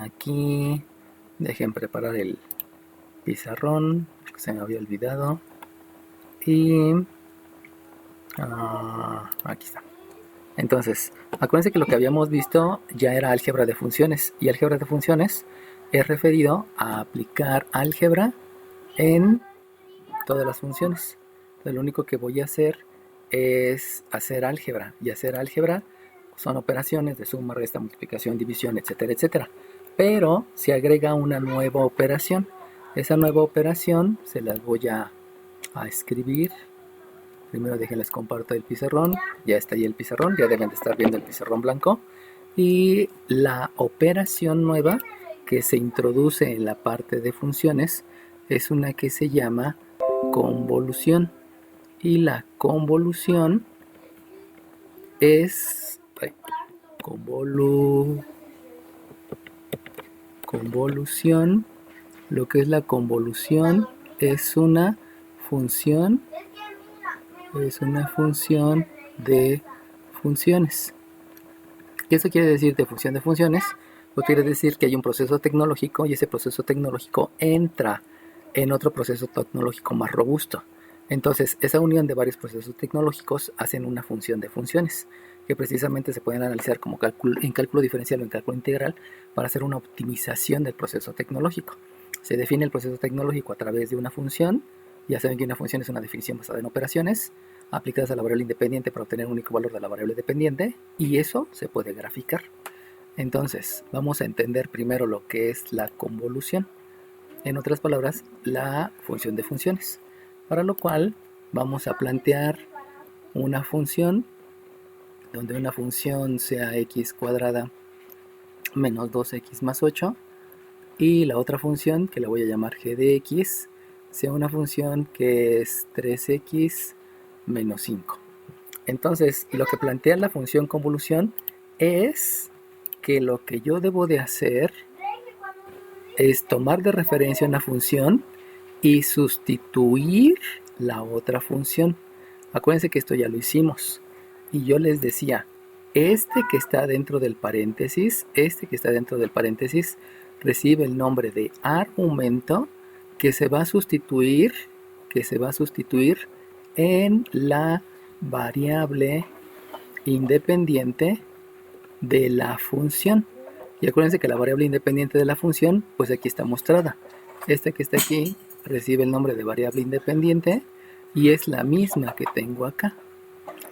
aquí. Dejen preparar el pizarrón, que se me había olvidado. Y aquí está. Entonces, acuérdense que lo que habíamos visto ya era álgebra de funciones. Y álgebra de funciones es referido a aplicar álgebra en todas las funciones. Entonces, lo único que voy a hacer es hacer álgebra. Y hacer álgebra son operaciones de suma, resta, multiplicación, división, etcétera, etcétera. Pero se agrega una nueva operación. Esa nueva operación se las voy a escribir. Primero déjenles comparto el pizarrón. Ya está ahí el pizarrón. Ya deben de estar viendo el pizarrón blanco. Y la operación nueva que se introduce en la parte de funciones es una que se llama convolución. Y la convolución es convolución. Lo que es la convolución es una función de funciones. ¿Qué eso quiere decir de función de funciones? Pues quiere decir que hay un proceso tecnológico y ese proceso tecnológico entra en otro proceso tecnológico más robusto. Entonces, esa unión de varios procesos tecnológicos hacen una función de funciones, que precisamente se pueden analizar como en cálculo diferencial o en cálculo integral para hacer una optimización del proceso tecnológico. Se define el proceso tecnológico a través de una función. Ya saben que una función es una definición basada en operaciones aplicadas a la variable independiente para obtener un único valor de la variable dependiente, y eso se puede graficar. Entonces, vamos a entender primero lo que es la convolución. En otras palabras, la función de funciones. Para lo cual, vamos a plantear una función donde una función sea x cuadrada menos 2x más 8 y la otra función, que la voy a llamar g de x, sea una función que es 3x menos 5. Entonces, lo que plantea la función convolución es que lo que yo debo de hacer es tomar de referencia una función y sustituir la otra función. Acuérdense que esto ya lo hicimos. Y yo les decía, este que está dentro del paréntesis recibe el nombre de argumento que se va a sustituir en la variable independiente de la función. Y acuérdense que la variable independiente de la función, pues aquí está mostrada. Esta que está aquí recibe el nombre de variable independiente y es la misma que tengo acá.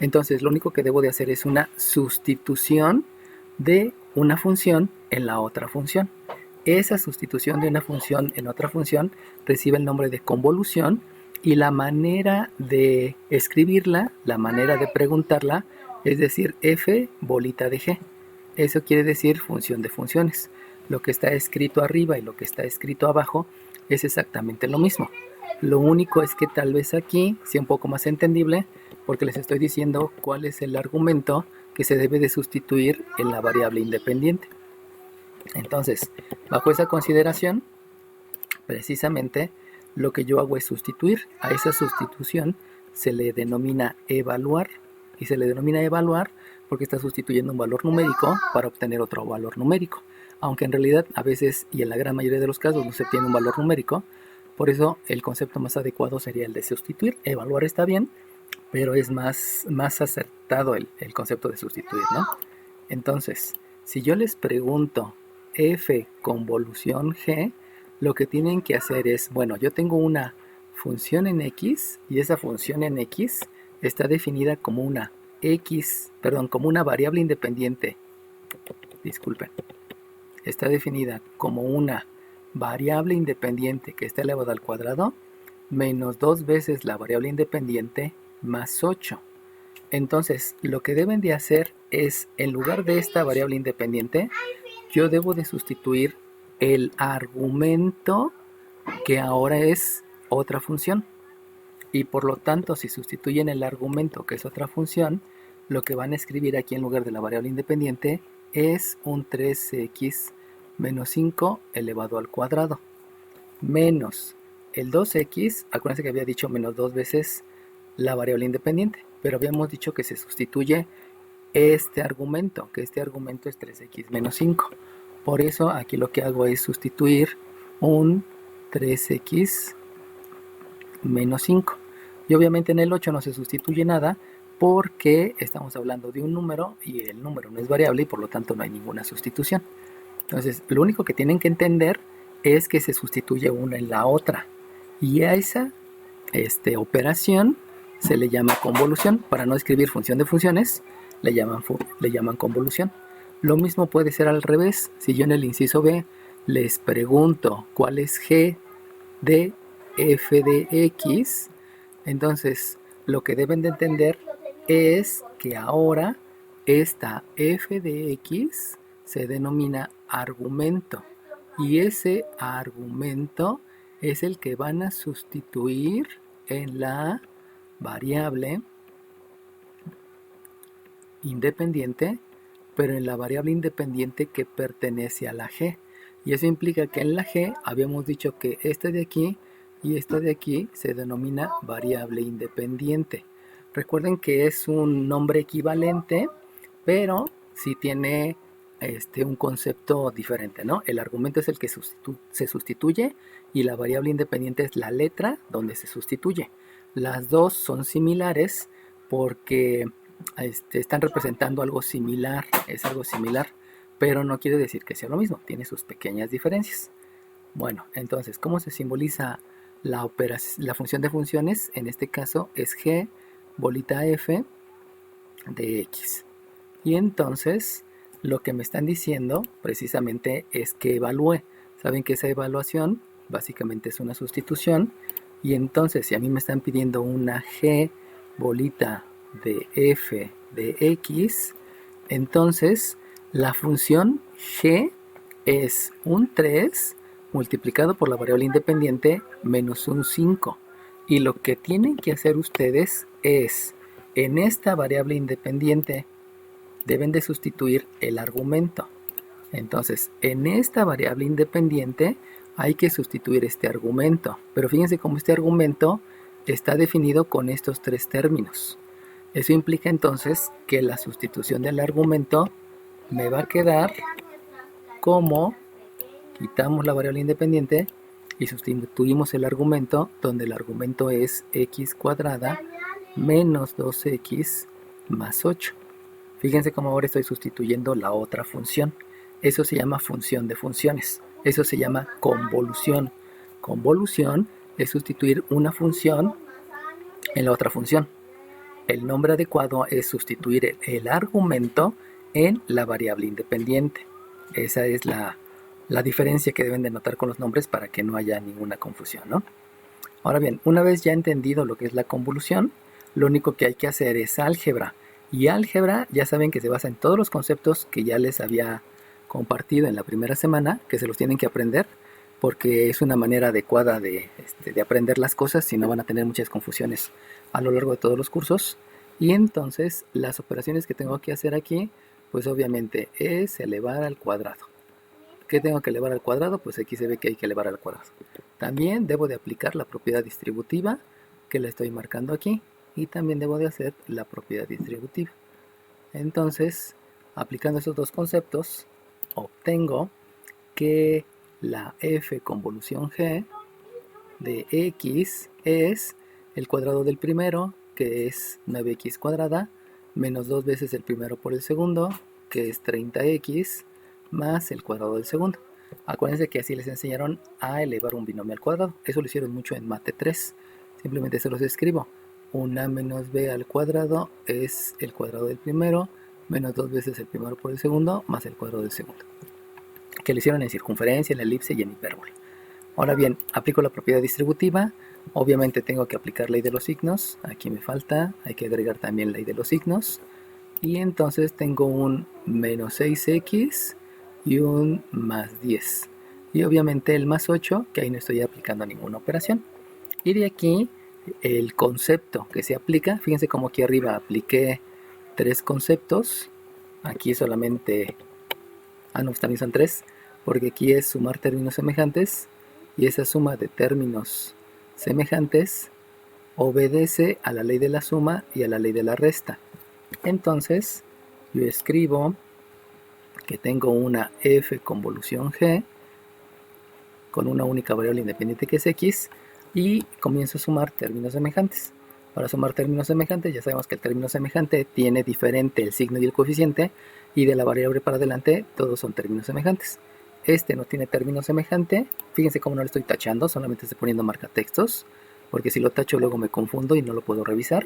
Entonces, lo único que debo de hacer es una sustitución de una función en la otra función. Esa sustitución de una función en otra función recibe el nombre de convolución y la manera de escribirla, la manera de preguntarla, es decir, f bolita de g. Eso quiere decir función de funciones. Lo que está escrito arriba y lo que está escrito abajo es exactamente lo mismo. Lo único es que tal vez aquí sea un poco más entendible porque les estoy diciendo cuál es el argumento que se debe de sustituir en la variable independiente. Entonces, bajo esa consideración, precisamente lo que yo hago es sustituir. A esa sustitución se le denomina evaluar. Y se le denomina evaluar porque está sustituyendo un valor numérico para obtener otro valor numérico. Aunque en realidad a veces y en la gran mayoría de los casos no se obtiene un valor numérico. Por eso el concepto más adecuado sería el de sustituir. Evaluar está bien, pero es más acertado el concepto de sustituir, ¿no? Entonces, si yo les pregunto f convolución g, lo que tienen que hacer es, bueno, yo tengo una función en x y esa función en x está definida como una como una variable independiente. Disculpen. Está definida como una variable independiente que está elevada al cuadrado menos 2 veces la variable independiente más 8. Entonces, lo que deben de hacer es, en lugar de esta variable independiente, yo debo de sustituir el argumento que ahora es otra función. Y por lo tanto, si sustituyen el argumento que es otra función, lo que van a escribir aquí en lugar de la variable independiente es un 3x menos 5 elevado al cuadrado. Menos el 2x, acuérdense que había dicho menos 2 veces la variable independiente, pero habíamos dicho que se sustituye este argumento, que este argumento es 3x menos 5. Por eso aquí lo que hago es sustituir un 3x menos 5. Y obviamente en el 8 no se sustituye nada porque estamos hablando de un número y el número no es variable y por lo tanto no hay ninguna sustitución. Entonces, lo único que tienen que entender es que se sustituye una en la otra. Y a esa operación se le llama convolución. Para no escribir función de funciones, le llaman convolución. Lo mismo puede ser al revés. Si yo en el inciso B les pregunto cuál es g de f de x, entonces lo que deben de entender es que ahora esta f de x se denomina argumento y ese argumento es el que van a sustituir en la variable independiente, pero en la variable independiente que pertenece a la g. Y eso implica que en la g habíamos dicho que este de aquí y este de aquí se denomina variable independiente. Recuerden que es un nombre equivalente, pero sí tiene un concepto diferente, ¿no? El argumento es el que se sustituye y la variable independiente es la letra donde se sustituye. Las dos son similares porque están representando algo similar, es algo similar, pero no quiere decir que sea lo mismo, tiene sus pequeñas diferencias. Bueno, entonces, ¿cómo se simboliza la función de funciones? En este caso es g bolita f de x. Y entonces, lo que me están diciendo precisamente es que evalúe. Saben que esa evaluación básicamente es una sustitución. Y entonces, si a mí me están pidiendo una g bolita de f de x, entonces la función g es un 3 multiplicado por la variable independiente menos un 5. Y lo que tienen que hacer ustedes es, en esta variable independiente, deben de sustituir el argumento. Entonces, en esta variable independiente hay que sustituir este argumento. Pero fíjense cómo este argumento está definido con estos tres términos. Eso implica entonces que la sustitución del argumento me va a quedar como quitamos la variable independiente y sustituimos el argumento, donde el argumento es x cuadrada menos 2x más 8. Fíjense cómo ahora estoy sustituyendo la otra función. Eso se llama función de funciones. Eso se llama convolución. Convolución es sustituir una función en la otra función. El nombre adecuado es sustituir el argumento en la variable independiente. Esa es la diferencia que deben de notar con los nombres para que no haya ninguna confusión, ¿no? Ahora bien, una vez ya entendido lo que es la convolución, lo único que hay que hacer es álgebra. Y álgebra ya saben que se basa en todos los conceptos que ya les había compartido en la primera semana, que se los tienen que aprender, porque es una manera adecuada de aprender las cosas, si no van a tener muchas confusiones a lo largo de todos los cursos. Y entonces las operaciones que tengo que hacer aquí, pues obviamente es elevar al cuadrado. ¿Qué tengo que elevar al cuadrado? Pues aquí se ve que hay que elevar al cuadrado. También debo de aplicar la propiedad distributiva, que la estoy marcando aquí, y también debo de hacer la propiedad distributiva. Entonces, aplicando esos dos conceptos, obtengo que la f convolución g de x es el cuadrado del primero, que es 9x cuadrada, menos 2 veces el primero por el segundo, que es 30x, más el cuadrado del segundo. Acuérdense que así les enseñaron a elevar un binomio al cuadrado. Eso lo hicieron mucho en Mate 3. Simplemente se los escribo. 1 menos b al cuadrado es el cuadrado del primero, menos 2 veces el primero por el segundo, más el cuadrado del segundo. Que lo hicieron en circunferencia, en elipse y en hipérbola. Ahora bien, aplico la propiedad distributiva. Obviamente tengo que aplicar ley de los signos. Aquí me falta, hay que agregar también ley de los signos. Y entonces tengo un menos 6x y un más 10. Y obviamente el más 8, que ahí no estoy aplicando ninguna operación. Y de aquí el concepto que se aplica, fíjense como aquí arriba apliqué 3 conceptos. Aquí solamente, no, también son 3, porque aquí es sumar términos semejantes. Y esa suma de términos semejantes obedece a la ley de la suma y a la ley de la resta. Entonces, yo escribo que tengo una f convolución g con una única variable independiente que es x y comienzo a sumar términos semejantes. Para sumar términos semejantes ya sabemos que el término semejante tiene diferente el signo y el coeficiente, y de la variable para adelante todos son términos semejantes. Este no tiene término semejante, fíjense cómo no lo estoy tachando, solamente estoy poniendo marcatextos, porque si lo tacho luego me confundo y no lo puedo revisar.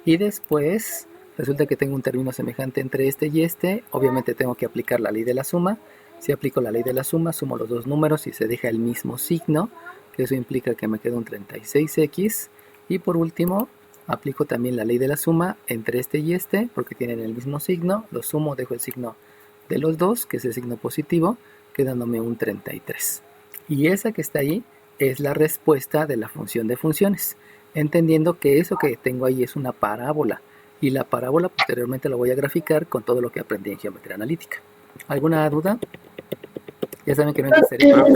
Y después resulta que tengo un término semejante entre este y este, obviamente tengo que aplicar la ley de la suma. Si aplico la ley de la suma, sumo los dos números y se deja el mismo signo, que eso implica que me queda un 36x. Y por último, aplico también la ley de la suma entre este y este, porque tienen el mismo signo, lo sumo, dejo el signo de los dos, que es el signo positivo, quedándome un 33. Y esa que está ahí es la respuesta de la función de funciones, entendiendo que eso que tengo ahí es una parábola, y la parábola posteriormente la voy a graficar con todo lo que aprendí en geometría analítica. ¿Alguna duda? Ya saben que no es necesario.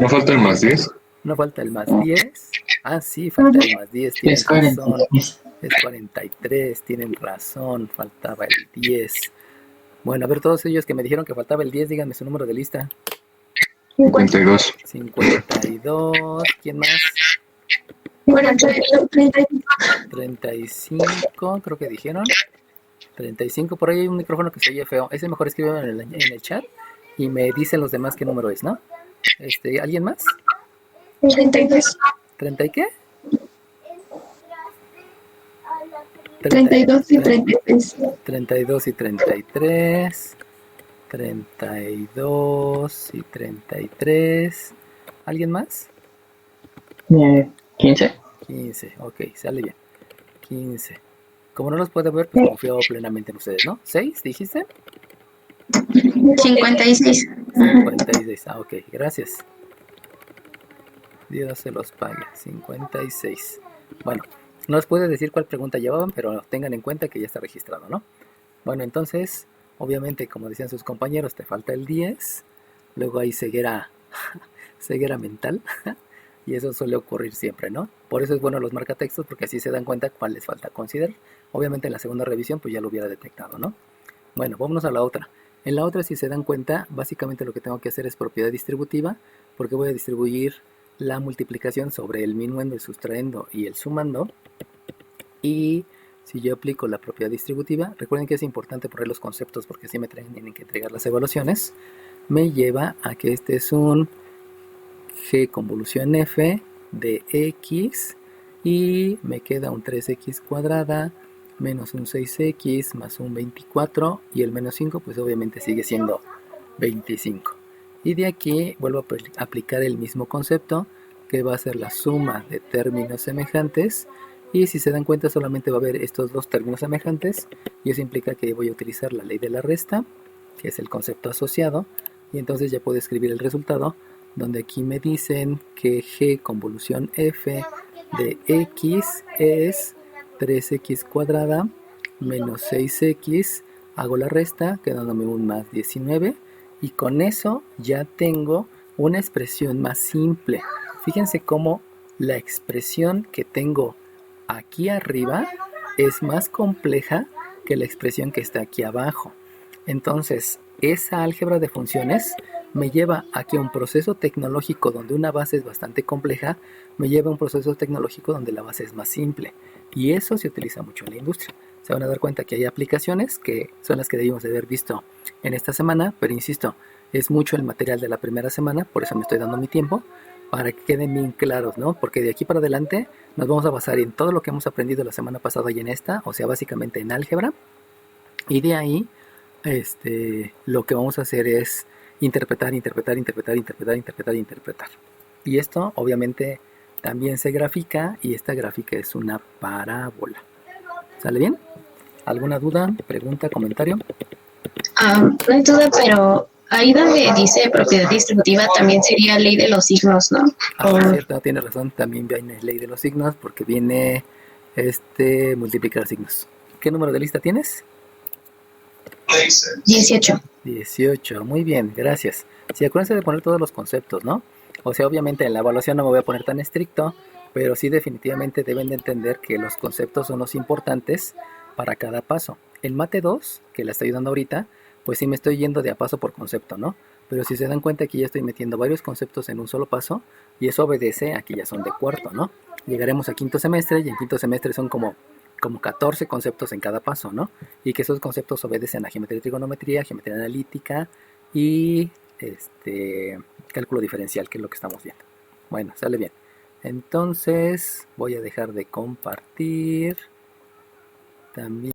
¿No falta el más 10? No falta el más 10. Ah, sí, falta el más 10. Tienen razón. Es 43. Tienen razón. Faltaba el 10. Bueno, a ver, todos ellos que me dijeron que faltaba el 10, díganme su número de lista. 52. 52. ¿Quién más? 35, creo que dijeron. 35, por ahí hay un micrófono que se oye feo. Ese mejor escribe en el chat y me dicen los demás qué número es, ¿no? ¿Alguien más? 32. ¿30 y qué? 32 y 33. 32 y 33. 32 y 33. ¿Alguien más? 15. 15, ok, sale bien. 15. Como no los puedo ver, pues confío plenamente en ustedes, ¿no? ¿6 dijiste? 56. 56, ok, gracias. Dios se los pague. 56. Bueno, no les puedo decir cuál pregunta llevaban, pero tengan en cuenta que ya está registrado, ¿no? Bueno, entonces, obviamente, como decían sus compañeros, te falta el 10. Luego hay ceguera mental. Y eso suele ocurrir siempre, ¿no? Por eso es bueno los marcatextos, porque así se dan cuenta cuál les falta considerar. Obviamente en la segunda revisión pues ya lo hubiera detectado, ¿no? Bueno, vámonos a la otra. En la otra, si se dan cuenta, básicamente lo que tengo que hacer es propiedad distributiva, porque voy a distribuir la multiplicación sobre el minuendo, el sustraendo y el sumando. Y si yo aplico la propiedad distributiva, recuerden que es importante poner los conceptos porque así me tienen que entregar las evaluaciones, me lleva a que este es un g convolución f de x y me queda un 3x cuadrada menos un 6x más un 24 y el menos 5 pues obviamente sigue siendo 25. Y de aquí vuelvo a aplicar el mismo concepto que va a ser la suma de términos semejantes, y si se dan cuenta solamente va a haber estos dos términos semejantes y eso implica que voy a utilizar la ley de la resta, que es el concepto asociado, y entonces ya puedo escribir el resultado, donde aquí me dicen que g convolución f de x es 3x cuadrada menos 6x, hago la resta quedándome un más 19 y con eso ya tengo una expresión más simple. Fíjense cómo la expresión que tengo aquí arriba es más compleja que la expresión que está aquí abajo. Entonces, esa álgebra de funciones me lleva aquí a un proceso tecnológico donde una base es bastante compleja, me lleva a un proceso tecnológico donde la base es más simple. Y eso se utiliza mucho en la industria. Se van a dar cuenta que hay aplicaciones que son las que debimos de haber visto en esta semana, pero insisto, es mucho el material de la primera semana, por eso me estoy dando mi tiempo, para que queden bien claros, ¿no? Porque de aquí para adelante nos vamos a basar en todo lo que hemos aprendido la semana pasada y en esta, o sea, básicamente en álgebra, y de ahí lo que vamos a hacer es interpretar. Y esto obviamente también se grafica, y esta gráfica es una parábola. ¿Sale bien? ¿Alguna duda, pregunta, comentario? No hay duda, pero ahí donde dice propiedad distributiva también sería ley de los signos, ¿no? Es cierto, tiene razón, también viene ley de los signos porque viene multiplicar signos. ¿Qué número de lista tienes? 18. 18, muy bien, gracias. Sí, acuérdense de poner todos los conceptos, ¿no? O sea, obviamente en la evaluación no me voy a poner tan estricto, pero sí definitivamente deben de entender que los conceptos son los importantes para cada paso. En Mate 2, que la estoy dando ahorita, pues sí me estoy yendo de a paso por concepto, ¿no? Pero si se dan cuenta aquí ya estoy metiendo varios conceptos en un solo paso y eso obedece a que ya son de cuarto, ¿no? Llegaremos a quinto semestre y en quinto semestre son como 14 conceptos en cada paso, ¿no? Y que esos conceptos obedecen a geometría y trigonometría, geometría analítica y cálculo diferencial, que es lo que estamos viendo. Bueno, sale bien. Entonces voy a dejar de compartir también.